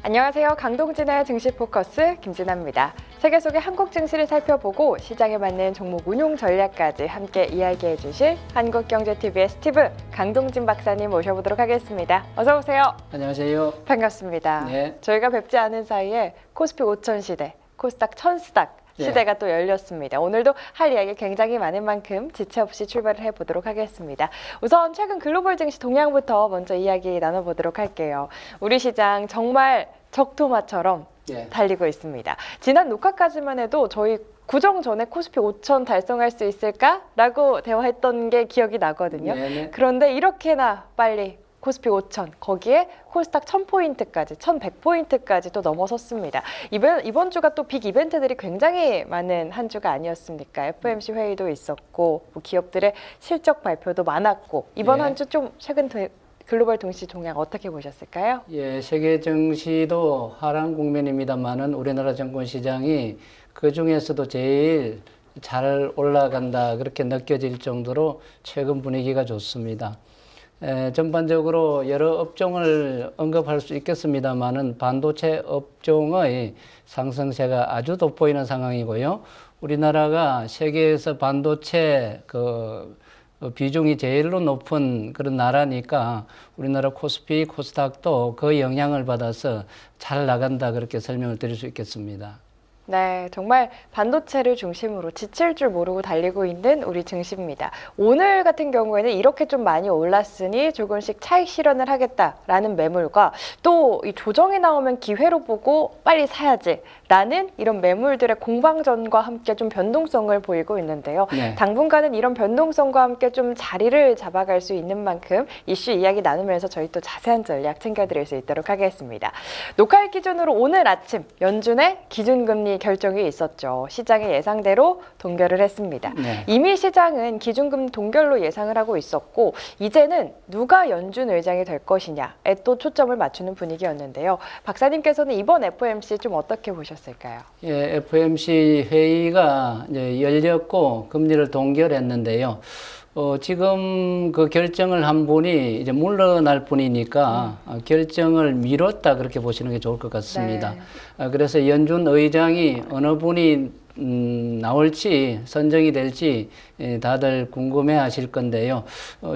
안녕하세요. 강동진의 증시 포커스 김진아입니다. 세계 속의 한국 증시를 살펴보고 시장에 맞는 종목 운용 전략까지 함께 이야기해 주실 한국경제TV의 스티브 강동진 박사님 모셔보도록 하겠습니다. 어서 오세요. 안녕하세요. 반갑습니다. 네. 저희가 뵙지 않은 사이에 코스피 5천 시대, 코스닥 1000스닥 시대가 또 열렸습니다. 오늘도 할 이야기 굉장히 많은 만큼 지체 없이 출발을 해보도록 하겠습니다. 우선 최근 글로벌 증시 동향부터 먼저 이야기 나눠보도록 할게요. 우리 시장 정말 적토마처럼 달리고 있습니다. 지난 녹화까지만 해도 저희 구정 전에 코스피 5천 달성할 수 있을까라고 대화했던 게 기억이 나거든요. 네네. 그런데 이렇게나 빨리 코스피 5천, 거기에 코스닥 1000포인트까지, 1100포인트까지 또 넘어섰습니다. 이번 주가 또 빅 이벤트들이 굉장히 많은 한 주가 아니었습니까? FOMC 회의도 있었고, 뭐 기업들의 실적 발표도 많았고, 이번 한 주 좀 최근 글로벌 증시 동향 어떻게 보셨을까요? 예, 세계 증시도 하락 국면입니다만은 우리나라 증권 시장이 그 중에서도 제일 잘 올라간다 그렇게 느껴질 정도로 최근 분위기가 좋습니다. 전반적으로 여러 업종을 언급할 수 있겠습니다만은 반도체 업종의 상승세가 아주 돋보이는 상황이고요. 우리나라가 세계에서 반도체 비중이 제일로 높은 그런 나라니까 우리나라 코스피, 코스닥도 그 영향을 받아서 잘 나간다 그렇게 설명을 드릴 수 있겠습니다. 네, 정말 반도체를 중심으로 지칠 줄 모르고 달리고 있는 우리 증시입니다. 오늘 같은 경우에는 이렇게 좀 많이 올랐으니 조금씩 차익 실현을 하겠다라는 매물과 또 이 조정이 나오면 기회로 보고 빨리 사야지라는 이런 매물들의 공방전과 함께 좀 변동성을 보이고 있는데요. 네. 당분간은 이런 변동성과 함께 좀 자리를 잡아갈 수 있는 만큼 이슈 이야기 나누면서 저희 또 자세한 전략 챙겨드릴 수 있도록 하겠습니다. 녹화일 기준으로 오늘 아침 연준의 기준금리 결정이 있었죠. 시장의 예상대로 동결을 했습니다. 네. 이미 시장은 기준금리 동결로 예상을 하고 있었고 이제는 누가 연준 의장이 될 것이냐에 또 초점을 맞추는 분위기였는데요. 박사님께서는 이번 FOMC 좀 어떻게 보셨을까요? 예, FOMC 회의가 이제 열렸고 금리를 동결했는데요. 지금 그 결정을 한 분이 이제 물러날 분이니까 결정을 미뤘다 그렇게 보시는 게 좋을 것 같습니다. 네. 그래서 연준 의장이 어느 분이 나올지 선정이 될지 다들 궁금해 하실 건데요.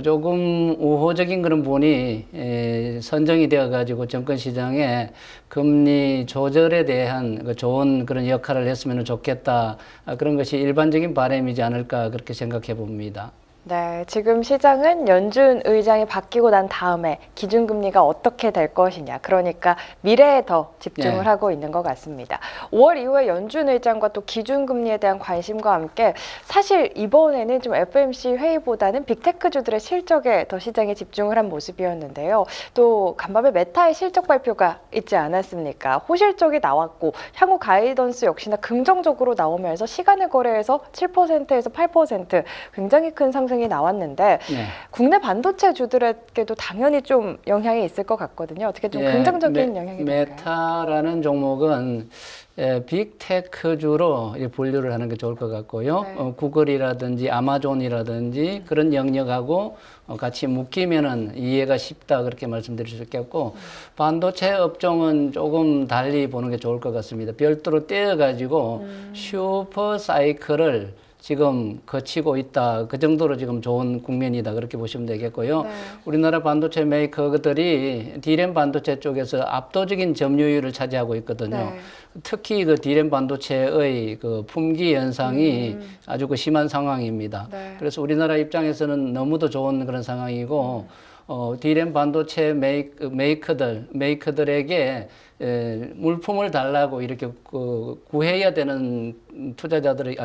조금 우호적인 그런 분이 선정이 되어 가지고 정권시장에 금리 조절에 대한 좋은 그런 역할을 했으면 좋겠다. 그런 것이 일반적인 바람이지 않을까 그렇게 생각해 봅니다. 네, 지금 시장은 연준 의장이 바뀌고 난 다음에 기준금리가 어떻게 될 것이냐, 그러니까 미래에 더 집중을 네. 하고 있는 것 같습니다. 5월 이후에 연준 의장과 또 기준금리에 대한 관심과 함께 사실 이번에는 좀 FOMC 회의보다는 빅테크주들의 실적에 더 시장이 집중을 한 모습이었는데요. 또 간밤에 메타의 실적 발표가 있지 않았습니까? 호실적이 나왔고 향후 가이던스 역시나 긍정적으로 나오면서 시간의 거래에서 7%에서 8% 굉장히 큰 상승 이 나왔는데 국내 반도체 주들에게도 당연히 좀 영향이 있을 것 같거든요. 어떻게 좀 긍정적인 영향이 될까요? 메타라는 종목은 빅테크주로 분류를 하는 게 좋을 것 같고요. 네. 구글이라든지 아마존이라든지 그런 영역하고 같이 묶이면은 이해가 쉽다 그렇게 말씀드릴 수 있겠고 반도체 업종은 조금 달리 보는 게 좋을 것 같습니다. 별도로 떼어가지고 슈퍼 사이클을 지금 거치고 있다. 그 정도로 지금 좋은 국면이다. 그렇게 보시면 되겠고요. 네. 우리나라 반도체 메이커들이 D램 반도체 쪽에서 압도적인 점유율을 차지하고 있거든요. 네. 특히 그 D램 반도체의 그 품귀 현상이 아주 심한 상황입니다. 네. 그래서 우리나라 입장에서는 너무도 좋은 그런 상황이고 D램 반도체 메이커들에게 물품을 달라고 이렇게 구해야 되는 투자자들의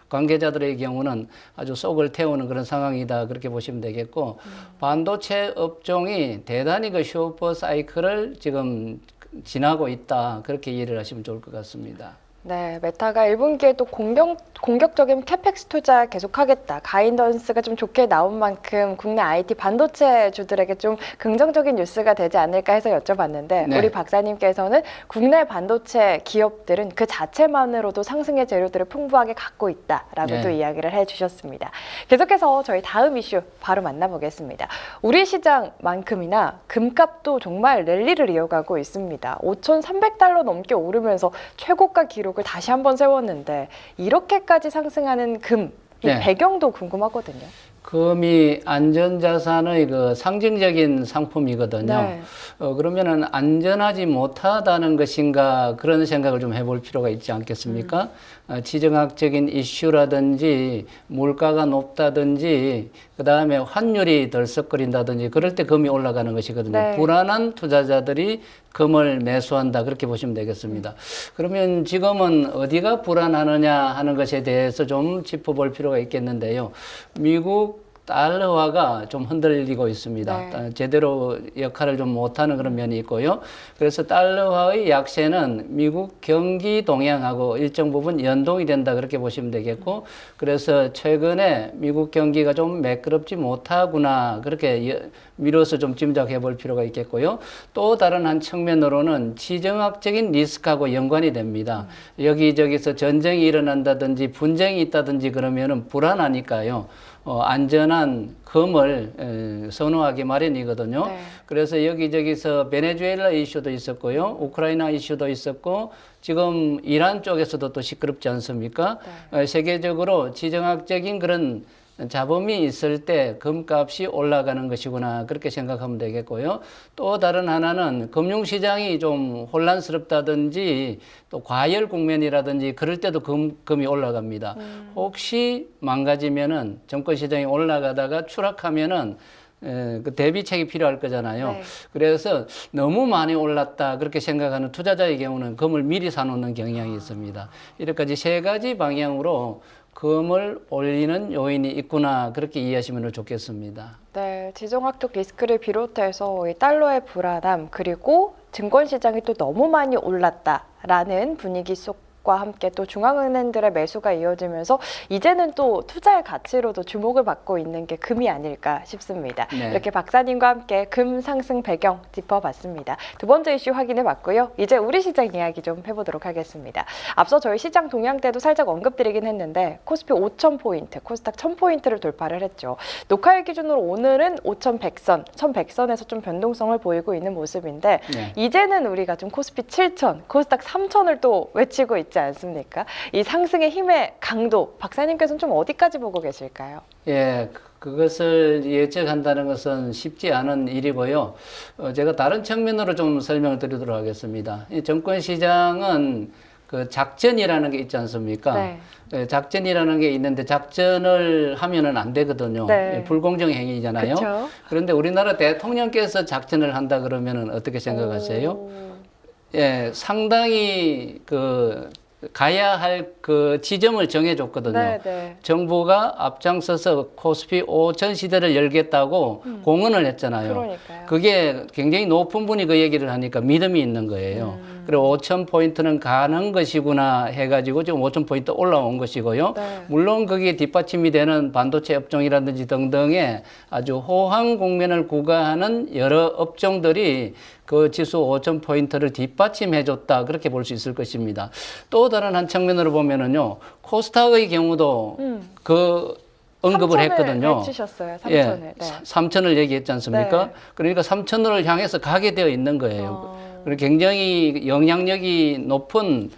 관계자들의 경우는 아주 속을 태우는 그런 상황이다 그렇게 보시면 되겠고 반도체 업종이 대단히 그 슈퍼 사이클을 지금 지나고 있다 그렇게 이해를 하시면 좋을 것 같습니다. 네, 메타가 1분기에 또 공격적인 캐펙스 투자 계속하겠다. 가이던스가 좀 좋게 나온 만큼 국내 IT 반도체주들에게 좀 긍정적인 뉴스가 되지 않을까 해서 여쭤봤는데 네. 우리 박사님께서는 국내 반도체 기업들은 그 자체만으로도 상승의 재료들을 풍부하게 갖고 있다라고 네. 또 이야기를 해주셨습니다. 계속해서 저희 다음 이슈 바로 만나보겠습니다. 우리 시장만큼이나 금값도 정말 랠리를 이어가고 있습니다. 5,300달러 넘게 오르면서 최고가 기록을 다시 한번 세웠는데 이렇게까지 상승하는 금, 이 네. 배경도 궁금하거든요. 금이 안전자산의 그 상징적인 상품이거든요. 네. 그러면은 안전하지 못하다는 것인가 그런 생각을 좀 해볼 필요가 있지 않겠습니까? 지정학적인 이슈라든지 물가가 높다든지 그 다음에 환율이 덜썩거린다든지 그럴 때 금이 올라가는 것이거든요. 네. 불안한 투자자들이 금을 매수한다 그렇게 보시면 되겠습니다. 그러면 지금은 어디가 불안하느냐 하는 것에 대해서 좀 짚어볼 필요가 있겠는데요. 미국 달러화가 좀 흔들리고 있습니다. 네. 제대로 역할을 좀 못하는 그런 면이 있고요. 그래서 달러화의 약세는 미국 경기 동향하고 일정 부분 연동이 된다 그렇게 보시면 되겠고, 그래서 최근에 미국 경기가 좀 매끄럽지 못하구나 그렇게 미뤄서 좀 짐작해 볼 필요가 있겠고요. 또 다른 한 측면으로는 지정학적인 리스크하고 연관이 됩니다. 여기저기서 전쟁이 일어난다든지 분쟁이 있다든지 그러면은 불안하니까요. 안전한 금을 선호하기 마련이거든요. 네. 그래서 여기저기서 베네수엘라 이슈도 있었고요. 우크라이나 이슈도 있었고 지금 이란 쪽에서도 또 시끄럽지 않습니까? 네. 세계적으로 지정학적인 그런 잡음이 있을 때 금값이 올라가는 것이구나 그렇게 생각하면 되겠고요. 또 다른 하나는 금융시장이 좀 혼란스럽다든지 또 과열 국면이라든지 그럴 때도 금이 올라갑니다. 혹시 망가지면은 정권시장이 올라가다가 추락하면은 그 대비책이 필요할 거잖아요. 네. 그래서 너무 많이 올랐다 그렇게 생각하는 투자자의 경우는 금을 미리 사놓는 경향이 있습니다. 이렇게까지 세 가지 방향으로 금을 올리는 요인이 있구나 그렇게 이해하시면 좋겠습니다. 네, 지정학적 리스크를 비롯해서 이 달러의 불안함 그리고 증권시장이 또 너무 많이 올랐다라는 분위기 속과 함께 또 중앙은행들의 매수가 이어지면서 이제는 또 투자의 가치로도 주목을 받고 있는 게 금이 아닐까 싶습니다. 네. 이렇게 박사님과 함께 금 상승 배경 짚어봤습니다. 두 번째 이슈 확인해봤고요. 이제 우리 시장 이야기 좀 해보도록 하겠습니다. 앞서 저희 시장 동향 때도 살짝 언급드리긴 했는데 코스피 5,000포인트, 코스닥 1,000포인트를 돌파를 했죠. 녹화일 기준으로 오늘은 5,100선, 1,100선에서 좀 변동성을 보이고 있는 모습인데 네. 이제는 우리가 좀 코스피 7,000, 코스닥 3,000을 또 외치고 있지 않습니까? 이 상승의 힘의 강도, 박사님께서는 좀 어디까지 보고 계실까요? 예, 그것을 예측한다는 것은 쉽지 않은 일이고요. 제가 다른 측면으로 좀 설명을 드리도록 하겠습니다. 이 정권시장은 그 작전이라는 게 있지 않습니까? 네. 작전이라는 게 있는데 작전을 하면은 안 되거든요. 네. 예, 불공정 행위잖아요. 그쵸? 그런데 우리나라 대통령께서 작전을 한다 그러면은 어떻게 생각하세요? 오. 예, 상당히 가야 할 그 지점을 정해줬거든요. 네, 네. 정부가 앞장서서 코스피 5천 시대를 열겠다고 공언을 했잖아요. 그러니까요. 그게 굉장히 높은 분이 그 얘기를 하니까 믿음이 있는 거예요. 그리고 5천 포인트는 가는 것이구나 해가지고 지금 5천 포인트 올라온 것이고요. 네. 물론 거기에 뒷받침이 되는 반도체 업종이라든지 등등의 아주 호황 국면을 구가하는 여러 업종들이 그 지수 5천 포인트를 뒷받침해줬다 그렇게 볼 수 있을 것입니다. 또 다른 한 측면으로 보면은요, 코스닥의 경우도 그 언급을 3,000을 했거든요. 외치셨어요. 3,000을. 예, 네. 3천을 얘기했지 않습니까? 네. 그러니까 3천을 향해서 가게 되어 있는 거예요. 어. 그리고 굉장히 영향력이 높은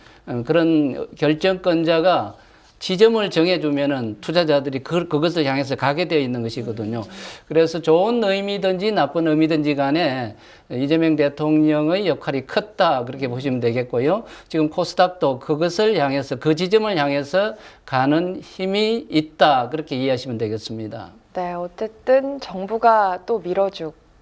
그런 결정권자가 지점을 정해주면은 투자자들이 그것을 향해서 가게 되어 있는 것이거든요. 그래서 좋은 의미든지 나쁜 의미든지 간에 이재명 대통령의 역할이 컸다 그렇게 보시면 되겠고요. 지금 코스닥도 그것을 향해서 그 지점을 향해서 가는 힘이 있다 그렇게 이해하시면 되겠습니다. 네, 어쨌든 정부가 또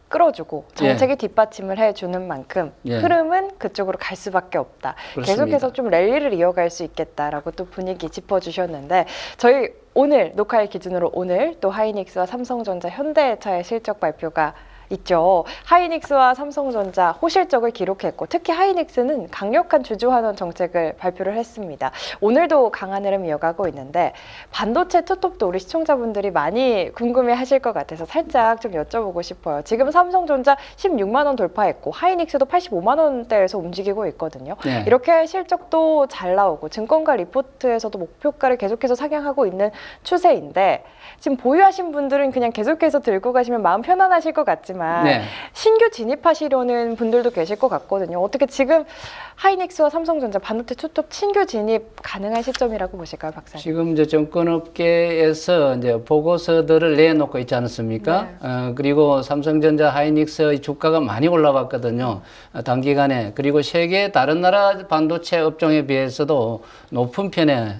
끌어주고 정책이 뒷받침을 해주는 만큼 예. 흐름은 그쪽으로 갈 수밖에 없다. 그렇습니다. 계속해서 좀 랠리를 이어갈 수 있겠다라고 또 분위기 짚어주셨는데 저희 오늘 녹화일 기준으로 오늘 또 하이닉스와 삼성전자, 현대차의 실적 발표가 있죠. 하이닉스와 삼성전자 호실적을 기록했고 특히 하이닉스는 강력한 주주환원 정책을 발표를 했습니다. 오늘도 강한 흐름 이어가고 있는데 반도체 투톱도 우리 시청자분들이 많이 궁금해하실 것 같아서 살짝 좀 여쭤보고 싶어요. 지금 삼성전자 16만 원 돌파했고 하이닉스도 85만 원대에서 움직이고 있거든요. 네. 이렇게 실적도 잘 나오고 증권가 리포트에서도 목표가를 계속해서 상향하고 있는 추세인데 지금 보유하신 분들은 그냥 계속해서 들고 가시면 마음 편안하실 것 같지만 네. 신규 진입하시려는 분들도 계실 것 같거든요. 어떻게 지금 하이닉스와 삼성전자 반도체 투톱 신규 진입 가능한 시점이라고 보실까요, 박사님? 지금 이제 정권업계에서 이제 보고서들을 내놓고 있지 않습니까? 그리고 삼성전자, 하이닉스의 주가가 많이 올라갔거든요. 단기간에. 그리고 세계 다른 나라 반도체 업종에 비해서도 높은 편에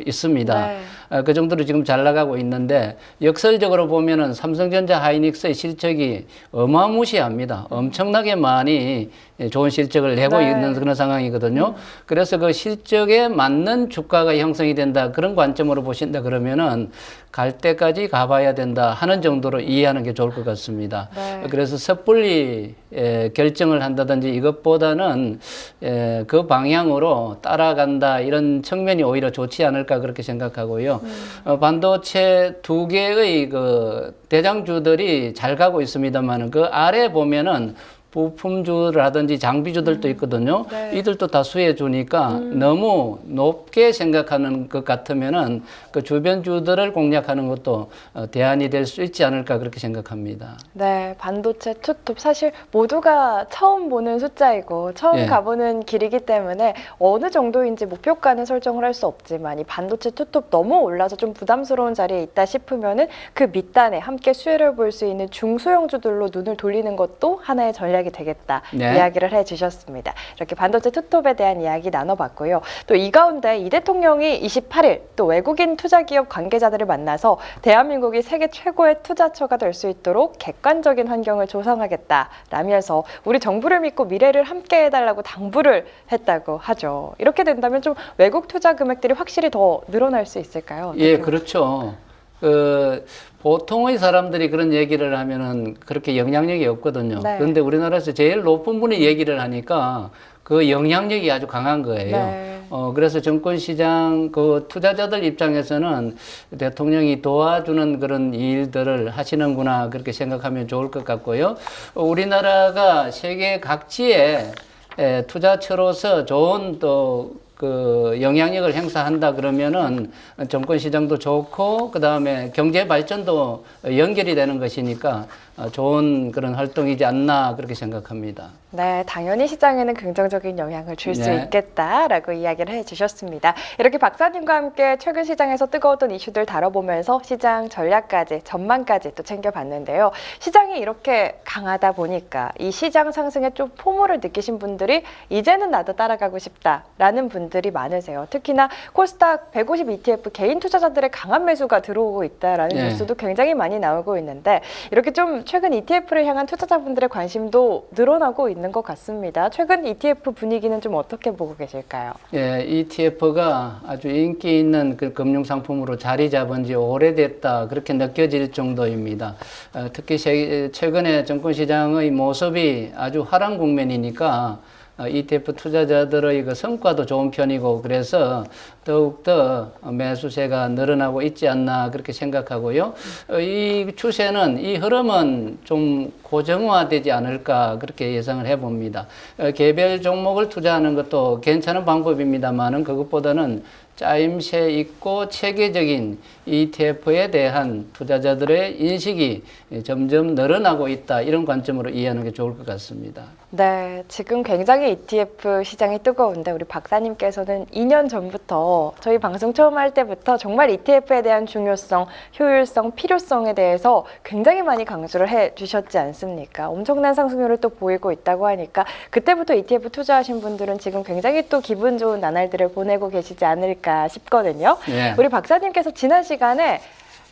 있습니다. 네. 그 정도로 지금 잘 나가고 있는데 역설적으로 보면은 삼성전자, 하이닉스의 실적이 어마무시합니다. 엄청나게 많이 좋은 실적을 내고 네. 있는 그런 상황이거든요. 그래서 그 실적에 맞는 주가가 형성이 된다. 그런 관점으로 보신다 그러면은 갈 때까지 가봐야 된다 하는 정도로 이해하는 게 좋을 것 같습니다. 네. 그래서 섣불리 결정을 한다든지 이것보다는 그 방향으로 따라간다 이런 측면이 오히려 좋지 않을까 그렇게 생각하고요. 반도체 두 개의 그 대장주들이 잘 가고 있습니다만 그 아래 보면은 부품주라든지 장비주들도 있거든요. 네. 이들도 다 수혜 주니까 너무 높게 생각하는 것 같으면은 그 주변 주들을 공략하는 것도 대안이 될 수 있지 않을까 그렇게 생각합니다. 네, 반도체 투톱 사실 모두가 처음 보는 숫자이고 처음 예. 가보는 길이기 때문에 어느 정도인지 목표가는 설정을 할 수 없지만 이 반도체 투톱 너무 올라서 좀 부담스러운 자리에 있다 싶으면은 그 밑단에 함께 수혜를 볼 수 있는 중소형주들로 눈을 돌리는 것도 하나의 전략이 되겠다 네. 이야기를 해주셨습니다. 이렇게 반도체 투톱에 대한 이야기 나눠봤고요. 또 이 가운데 이 대통령이 28일 또 외국인 투자기업 관계자들을 만나서 대한민국이 세계 최고의 투자처가 될 수 있도록 객관적인 환경을 조성하겠다라면서 우리 정부를 믿고 미래를 함께 해달라고 당부를 했다고 하죠. 이렇게 된다면 좀 외국 투자 금액들이 확실히 더 늘어날 수 있을까요? 예, 그렇죠. 보통의 사람들이 그런 얘기를 하면은 그렇게 영향력이 없거든요. 네. 그런데 우리나라에서 제일 높은 분이 얘기를 하니까 그 영향력이 아주 강한 거예요. 네. 그래서 정권시장 그 투자자들 입장에서는 대통령이 도와주는 그런 일들을 하시는구나 그렇게 생각하면 좋을 것 같고요. 우리나라가 세계 각지에 투자처로서 좋은 또 그 영향력을 행사한다 그러면은 정권 시장도 좋고 그 다음에 경제 발전도 연결이 되는 것이니까 좋은 그런 활동이지 않나 그렇게 생각합니다. 네, 당연히 시장에는 긍정적인 영향을 줄 수 네. 있겠다라고 이야기를 해주셨습니다. 이렇게 박사님과 함께 최근 시장에서 뜨거웠던 이슈들 다뤄보면서 시장 전략까지, 전망까지 또 챙겨봤는데요. 시장이 이렇게 강하다 보니까 이 시장 상승에 좀 포모를 느끼신 분들이 이제는 나도 따라가고 싶다라는 분들이 많으세요. 특히나 코스닥 150 ETF 개인 투자자들의 강한 매수가 들어오고 있다라는 네. 뉴스도 굉장히 많이 나오고 있는데 이렇게 좀 최근 ETF를 향한 투자자분들의 관심도 늘어나고 있는 것 같습니다. 최근 ETF 분위기는 좀 어떻게 보고 계실까요? 예, ETF가 아주 인기 있는 그 금융 상품으로 자리 잡은 지 오래됐다 그렇게 느껴질 정도입니다. 특히 최근에 정권 시장의 모습이 아주 화랑 국면이니까 ETF 투자자들의 그 성과도 좋은 편이고 그래서 더욱더 매수세가 늘어나고 있지 않나 그렇게 생각하고요. 이 추세는, 이 흐름은 좀 고정화되지 않을까 그렇게 예상을 해봅니다. 개별 종목을 투자하는 것도 괜찮은 방법입니다만은 그것보다는 짜임새 있고 체계적인 ETF에 대한 투자자들의 인식이 점점 늘어나고 있다. 이런 관점으로 이해하는 게 좋을 것 같습니다. 네, 지금 굉장히 ETF 시장이 뜨거운데 우리 박사님께서는 2년 전부터 저희 방송 처음 할 때부터 정말 ETF에 대한 중요성, 효율성, 필요성에 대해서 굉장히 많이 강조를 해주셨지 않습니까? 엄청난 상승률을 또 보이고 있다고 하니까 그때부터 ETF 투자하신 분들은 지금 굉장히 또 기분 좋은 나날들을 보내고 계시지 않을까 싶거든요. 네. 우리 박사님께서 지난 시간에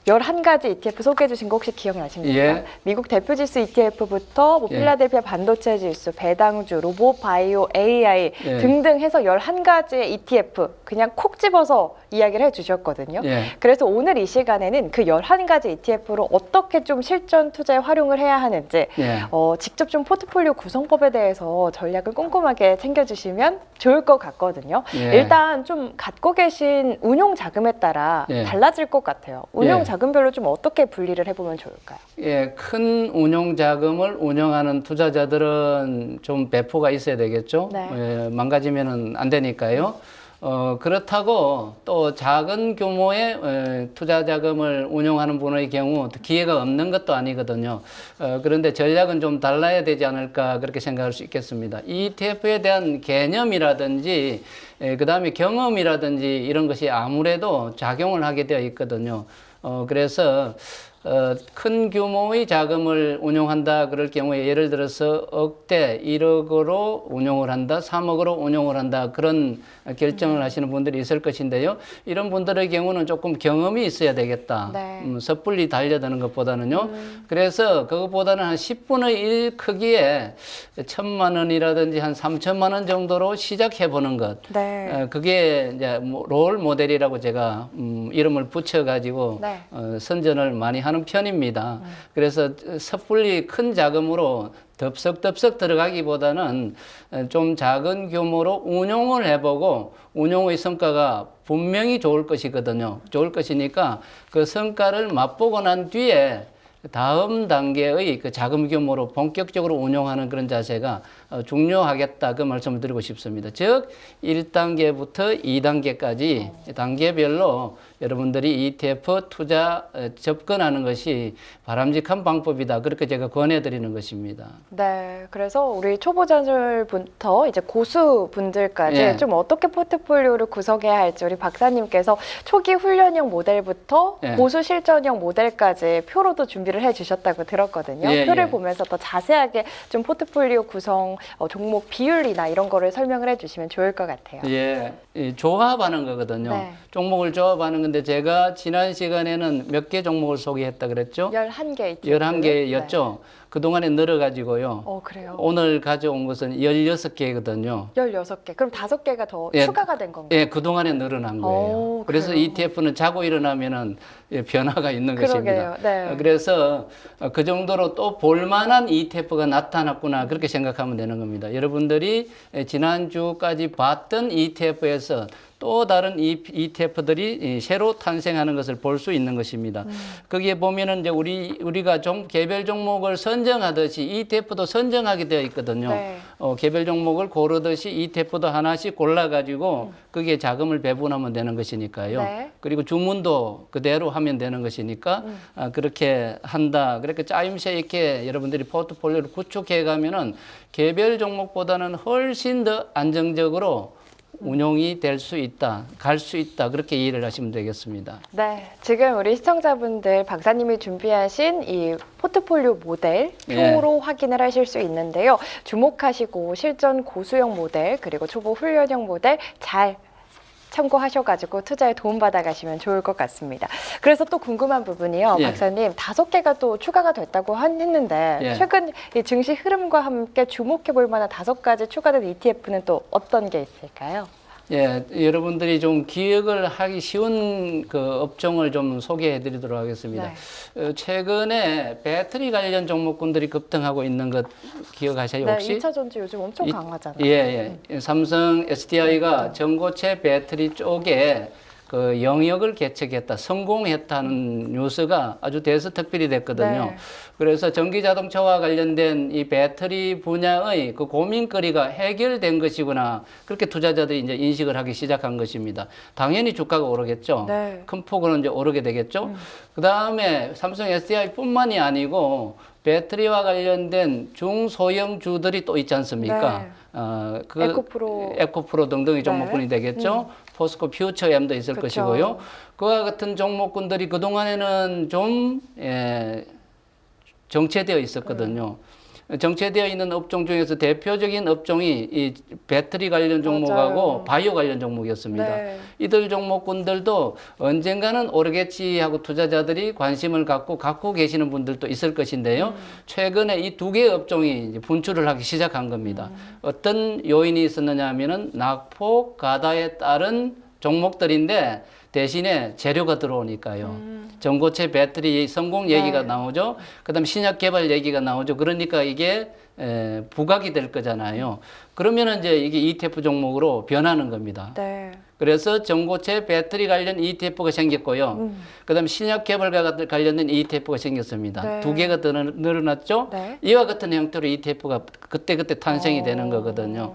11가지 ETF 소개해 주신 거 혹시 기억나십니까? 예. 미국 대표지수 ETF부터 뭐 예. 필라델피아 반도체 지수, 배당주, 로봇, 바이오, AI 예. 등등 해서 11가지의 ETF 그냥 콕 집어서 이야기를 해주셨거든요. 예. 그래서 오늘 이 시간에는 그 11가지 ETF로 어떻게 좀 실전 투자에 활용을 해야 하는지 예. 직접 좀 포트폴리오 구성법에 대해서 전략을 꼼꼼하게 챙겨주시면 좋을 것 같거든요. 예. 일단 좀 갖고 계신 운용 자금에 따라 예. 달라질 것 같아요. 운용 예. 자금별로 좀 어떻게 분리를 해보면 좋을까요? 예, 큰 운용 자금을 운영하는 투자자들은 좀 배포가 있어야 되겠죠. 네. 예, 망가지면은 안 되니까요. 그렇다고 또 작은 규모의 투자 자금을 운용하는 분의 경우 기회가 없는 것도 아니거든요. 그런데 전략은 좀 달라야 되지 않을까 그렇게 생각할 수 있겠습니다. ETF에 대한 개념이라든지 그다음에 경험이라든지 이런 것이 아무래도 작용을 하게 되어 있거든요. 그래서 큰 규모의 자금을 운용한다 그럴 경우에 예를 들어서 억대 1억으로 운용을 한다, 3억으로 운용을 한다 그런 결정을 하시는 분들이 있을 것인데요. 이런 분들의 경우는 조금 경험이 있어야 되겠다. 네. 섣불리 달려드는 것보다는요. 그래서 그것보다는 한 10분의 1 크기에 1,000만 원이라든지 한 3천만 원 정도로 시작해 보는 것. 네. 그게 이제 롤 모델이라고 제가 이름을 붙여가지고 네. 선전을 많이 하는 편입니다. 그래서 섣불리 큰 자금으로 덥석덥석 들어가기보다는 좀 작은 규모로 운용을 해보고 운용의 성과가 분명히 좋을 것이거든요. 좋을 것이니까 그 성과를 맛보고 난 뒤에 다음 단계의 그 자금 규모로 본격적으로 운용하는 그런 자세가 중요하겠다 그 말씀을 드리고 싶습니다. 즉 1단계부터 2단계까지 단계별로 여러분들이 ETF 투자 접근하는 것이 바람직한 방법이다. 그렇게 제가 권해드리는 것입니다. 네, 그래서 우리 초보자들부터 이제 고수분들까지 예. 좀 어떻게 포트폴리오를 구성해야 할지 우리 박사님께서 초기 훈련형 모델부터 예. 고수 실전형 모델까지 표로도 준비를 해주셨다고 들었거든요. 예, 표를 예. 보면서 더 자세하게 좀 포트폴리오 구성, 종목 비율이나 이런 거를 설명을 해주시면 좋을 것 같아요. 예, 이 조합하는 거거든요. 네. 종목을 조합하는 건데 제가 지난 시간에는 몇 개 종목을 소개했다 그랬죠? 11개. 11개였죠. 그동안에 늘어가지고요. 그래요? 오늘 가져온 것은 16개거든요. 16개. 그럼 5개가 더 예. 추가가 된 건가요? 예, 그동안에 늘어난 거예요. 그래서 그래요? ETF는 자고 일어나면은 변화가 있는 그러게요. 것입니다. 네. 그래서 그 정도로 또 볼만한 ETF가 나타났구나 그렇게 생각하면 되는 겁니다. 여러분들이 지난주까지 봤던 ETF에서 또 다른 ETF들이 새로 탄생하는 것을 볼 수 있는 것입니다. 거기에 보면은 이제 우리가 개별 종목을 선정하듯이 ETF도 선정하게 되어 있거든요. 네. 개별 종목을 고르듯이 ETF도 하나씩 골라가지고 거기에 자금을 배분하면 되는 것이니까요. 네. 그리고 주문도 그대로 하면 되는 것이니까 그렇게 한다. 그렇게 짜임새 있게 여러분들이 포트폴리오를 구축해 가면은 개별 종목보다는 훨씬 더 안정적으로 운용이 될 수 있다, 갈 수 있다 그렇게 이해를 하시면 되겠습니다. 네, 지금 우리 시청자분들 박사님이 준비하신 이 포트폴리오 모델 표로 확인을 하실 수 있는데요. 주목하시고 실전 고수형 모델 그리고 초보 훈련형 모델 잘 참고하셔가지고 투자에 도움받아 가시면 좋을 것 같습니다. 그래서 또 궁금한 부분이요. 예. 박사님, 5개가 또 추가가 됐다고 했는데 예. 최근 이 증시 흐름과 함께 주목해 볼 만한 5가지 추가된 ETF는 또 어떤 게 있을까요? 예, 여러분들이 좀 기억을 하기 쉬운 그 업종을 좀 소개해 드리도록 하겠습니다. 최근에 배터리 관련 종목군들이 급등하고 있는 것 기억하세요, 혹시? 네, 2차 전지 요즘 엄청 강하잖아요. 예. 삼성 SDI가 전고체 배터리 쪽에 그 영역을 개척했다, 성공했다는 뉴스가 아주 대서특필이 됐거든요. 네. 그래서 전기 자동차와 관련된 이 배터리 분야의 그 고민거리가 해결된 것이구나. 그렇게 투자자들이 이제 인식을 하기 시작한 것입니다. 당연히 주가가 오르겠죠. 네. 큰 폭으로 이제 오르게 되겠죠. 그 다음에 삼성 SDI뿐만이 아니고 배터리와 관련된 중소형주들이 또 있지 않습니까? 네. 에코프로 등등의 종목군이 되겠죠. 포스코 퓨처엠도 있을 그쵸. 것이고요. 그와 같은 종목군들이 그동안에는 좀 정체되어 있었거든요. 정체되어 있는 업종 중에서 대표적인 업종이 이 배터리 관련 종목하고 맞아요. 바이오 관련 종목이었습니다. 네. 이들 종목군들도 언젠가는 오르겠지 하고 투자자들이 관심을 갖고 계시는 분들도 있을 것인데요. 최근에 이 두 개의 업종이 이제 분출을 하기 시작한 겁니다. 어떤 요인이 있었느냐 하면은 낙폭 가다에 따른 종목들인데 대신에 재료가 들어오니까요. 전고체 배터리 성공 얘기가 네. 나오죠. 그다음 신약 개발 얘기가 나오죠. 그러니까 이게 부각이 될 거잖아요. 그러면은 이제 이게 ETF 종목으로 변하는 겁니다. 네. 그래서 전고체 배터리 관련 ETF가 생겼고요. 그다음 신약 개발과 관련된 ETF가 생겼습니다. 네. 두 개가 더 늘어났죠. 네. 이와 같은 형태로 ETF가 그때그때 탄생이 되는 어. 거거든요.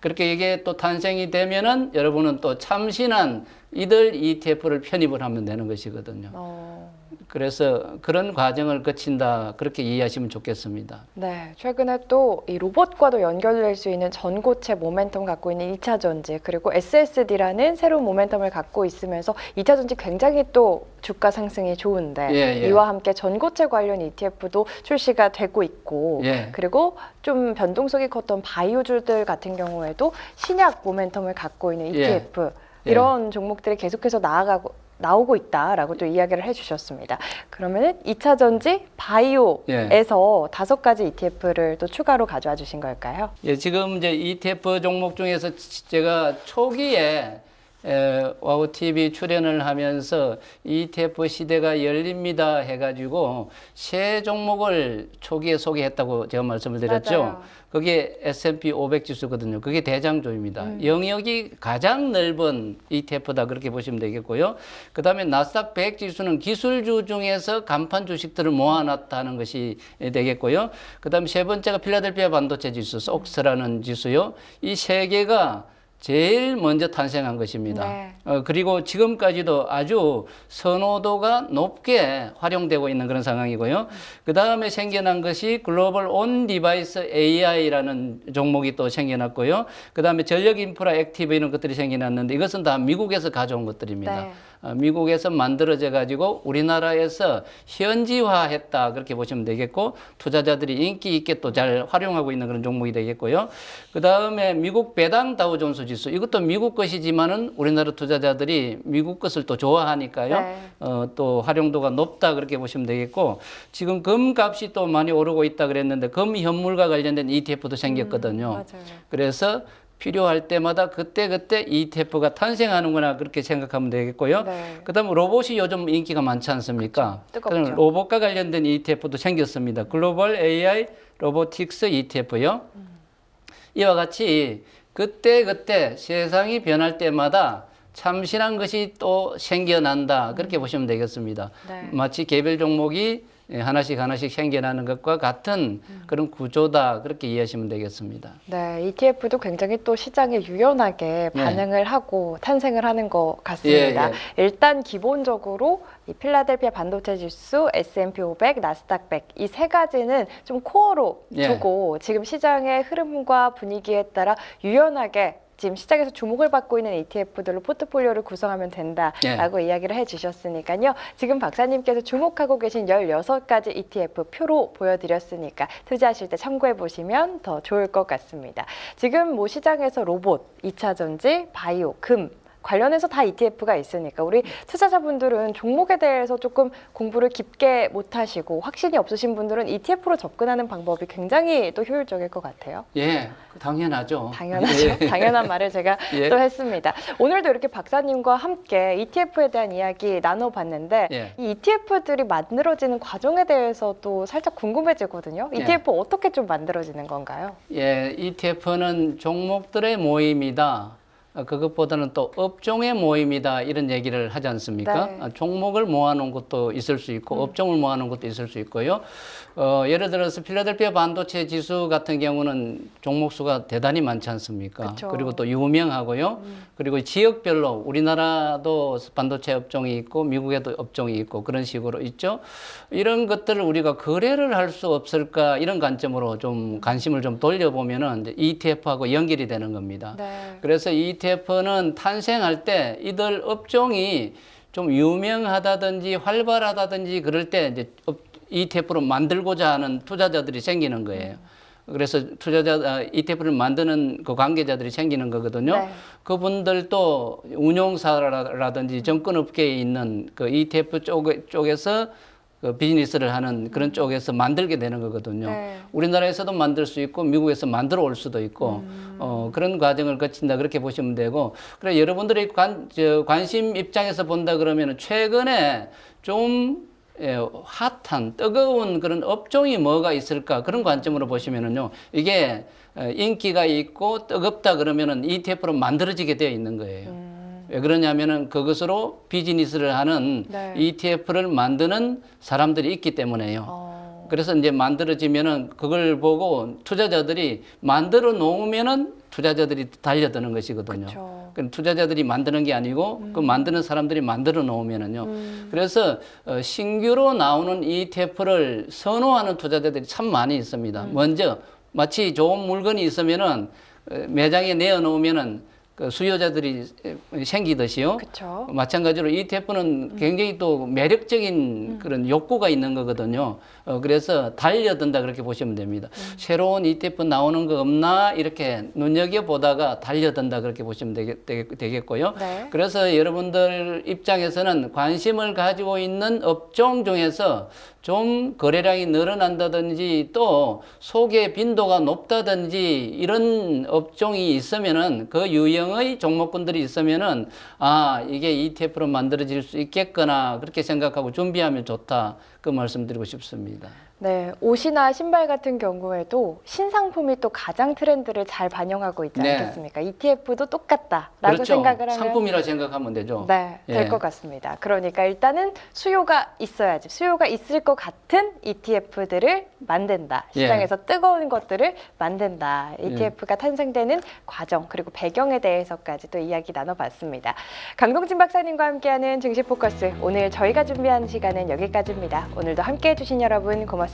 그렇게 이게 또 탄생이 되면은 여러분은 또 참신한 이들 ETF를 편입을 하면 되는 것이거든요. 그래서 그런 과정을 거친다 그렇게 이해하시면 좋겠습니다. 네, 최근에 또 이 로봇과도 연결될 수 있는 전고체 모멘텀 갖고 있는 2차 전지 그리고 SSD라는 새로운 모멘텀을 갖고 있으면서 2차 전지 굉장히 또 주가 상승이 좋은데 예, 예. 이와 함께 전고체 관련 ETF도 출시가 되고 있고 예. 그리고 좀 변동성이 컸던 바이오주들 같은 경우에도 신약 모멘텀을 갖고 있는 예. ETF 이런 종목들이 계속해서 나오고 있다라고 또 이야기를 해주셨습니다. 그러면은 2차 전지 바이오에서 5가지 ETF를 또 추가로 가져와 주신 걸까요? 예, 지금 이제 ETF 종목 중에서 제가 초기에 와우 TV 출연을 하면서 ETF 시대가 열립니다 해가지고 세 종목을 초기에 소개했다고 제가 말씀을 드렸죠. 맞아요. 그게 S&P 500 지수거든요. 그게 대장조입니다. 영역이 가장 넓은 ETF다 그렇게 보시면 되겠고요. 그 다음에 나스닥 100 지수는 기술주 중에서 간판 주식들을 모아놨다는 것이 되겠고요. 그 다음에 세 번째가 필라델피아 반도체 지수, SOX라는 지수요. 이 세 개가 제일 먼저 탄생한 것입니다. 네. 그리고 지금까지도 아주 선호도가 높게 활용되고 있는 그런 상황이고요. 그 다음에 생겨난 것이 글로벌 온 디바이스 AI라는 종목이 또 생겨났고요. 그 다음에 전력 인프라 액티브 이런 것들이 생겨났는데 이것은 다 미국에서 가져온 것들입니다. 네. 미국에서 만들어져 가지고 우리나라에서 현지화했다 그렇게 보시면 되겠고 투자자들이 인기 있게 또 잘 활용하고 있는 그런 종목이 되겠고요. 그 다음에 미국 배당 다우존스 지수 이것도 미국 것이지만은 우리나라 투자자들이 미국 것을 또 좋아하니까요. 네. 또 활용도가 높다 그렇게 보시면 되겠고 지금 금 값이 또 많이 오르고 있다 그랬는데 금 현물과 관련된 ETF도 생겼거든요. 맞아요. 그래서 필요할 때마다 그때그때 ETF가 탄생하는구나 그렇게 생각하면 되겠고요. 네. 그다음 로봇이 요즘 인기가 많지 않습니까? 뜨겁죠. 그럼 로봇과 관련된 ETF도 생겼습니다. 글로벌 AI 로보틱스 ETF요. 이와 같이 그때그때 세상이 변할 때마다 참신한 것이 또 생겨난다 그렇게 보시면 되겠습니다. 네. 마치 개별 종목이 하나씩 생겨나는 것과 같은 그런 구조다 그렇게 이해하시면 되겠습니다. 네, ETF도 굉장히 또 시장에 유연하게 반응을 하고 탄생을 하는 것 같습니다. 예, 일단 기본적으로 이 필라델피아 반도체 지수, S&P 500, 나스닥 100 이 세 가지는 좀 코어로 두고 지금 시장의 흐름과 분위기에 따라 유연하게 지금 시장에서 주목을 받고 있는 ETF들로 포트폴리오를 구성하면 된다라고 이야기를 해주셨으니까요. 지금 박사님께서 주목하고 계신 16가지 ETF 표로 보여드렸으니까 투자하실 때 참고해 보시면 더 좋을 것 같습니다. 지금 뭐 시장에서 로봇, 2차 전지, 바이오, 금 관련해서 다 ETF가 있으니까 우리 투자자분들은 종목에 대해서 조금 공부를 깊게 못하시고 확신이 없으신 분들은 ETF로 접근하는 방법이 굉장히 또 효율적일 것 같아요. 예, 당연하죠. 당연하죠. 예. 당연한 말을 제가 예. 또 했습니다. 오늘도 이렇게 박사님과 함께 ETF에 대한 이야기 나눠봤는데 이 ETF들이 만들어지는 과정에 대해서 또 살짝 궁금해지거든요. ETF 어떻게 좀 만들어지는 건가요? 예, ETF는 종목들의 모임이다. 그것보다는 또 업종의 모임이다 이런 얘기를 하지 않습니까? 네. 종목을 모아놓은 것도 있을 수 있고 업종을 모아놓은 것도 있을 수 있고요. 예를 들어서 필라델피아 반도체 지수 같은 경우는 종목 수가 대단히 많지 않습니까? 그쵸. 그리고 또 유명하고요. 그리고 지역별로 우리나라도 반도체 업종이 있고 미국에도 업종이 있고 그런 식으로 있죠. 이런 것들을 우리가 거래를 할 수 없을까 이런 관점으로 좀 관심을 좀 돌려보면은 이제 ETF하고 연결이 되는 겁니다. 네. 그래서 ETF는 탄생할 때 이들 업종이 좀 유명하다든지 활발하다든지 그럴 때 이제 ETF로 만들고자 하는 투자자들이 생기는 거예요. 그래서 ETF를 만드는 그 관계자들이 생기는 거거든요. 네. 그분들도 운용사라든지 정권업계에 있는 그 ETF 쪽에서 그 비즈니스를 하는 그런 쪽에서 만들게 되는 거거든요. 네. 우리나라에서도 만들 수 있고 미국에서 만들어 올 수도 있고 그런 과정을 거친다 그렇게 보시면 되고, 그래 여러분들의 관심 입장에서 본다 그러면 최근에 좀 핫한 뜨거운 그런 업종이 뭐가 있을까 그런 관점으로 보시면은요, 이게 인기가 있고 뜨겁다 그러면은 ETF로 만들어지게 되어 있는 거예요. 왜 그러냐면은 그것으로 비즈니스를 하는 네. ETF를 만드는 사람들이 있기 때문에요. 그래서 이제 만들어지면은 그걸 보고 투자자들이 만들어 놓으면은 투자자들이 달려드는 것이거든요. 그쵸. 그 투자자들이 만드는 게 아니고 그 만드는 사람들이 만들어 놓으면은요. 그래서 신규로 나오는 ETF를 선호하는 투자자들이 참 많이 있습니다. 먼저 마치 좋은 물건이 있으면은 매장에 내어 놓으면은 그 수요자들이 생기듯이요. 그쵸. 마찬가지로 ETF는 굉장히 또 매력적인 그런 욕구가 있는 거거든요. 그래서 달려든다 그렇게 보시면 됩니다. 새로운 ETF 나오는 거 없나 이렇게 눈여겨보다가 달려든다 그렇게 보시면 되겠고요. 네. 그래서 여러분들 입장에서는 관심을 가지고 있는 업종 중에서 좀 거래량이 늘어난다든지 또 소개 빈도가 높다든지 이런 업종이 있으면은 그 유형의 종목군들이 있으면은 아 이게 ETF로 만들어질 수 있겠거나 그렇게 생각하고 준비하면 좋다 그 말씀드리고 싶습니다. 네, 옷이나 신발 같은 경우에도 신상품이 또 가장 트렌드를 잘 반영하고 있지 네. 않겠습니까? ETF도 똑같다라고 그렇죠. 생각을 하면 상품이라 생각하면 되죠. 네, 될 예. 것 같습니다. 그러니까 일단은 수요가 있어야지. 수요가 있을 것 같은 ETF들을 만든다. 시장에서 뜨거운 것들을 만든다. ETF가 탄생되는 과정 그리고 배경에 대해서까지 또 이야기 나눠봤습니다. 강동진 박사님과 함께하는 증시 포커스. 오늘 저희가 준비한 시간은 여기까지입니다. 오늘도 함께해 주신 여러분 고맙습니다.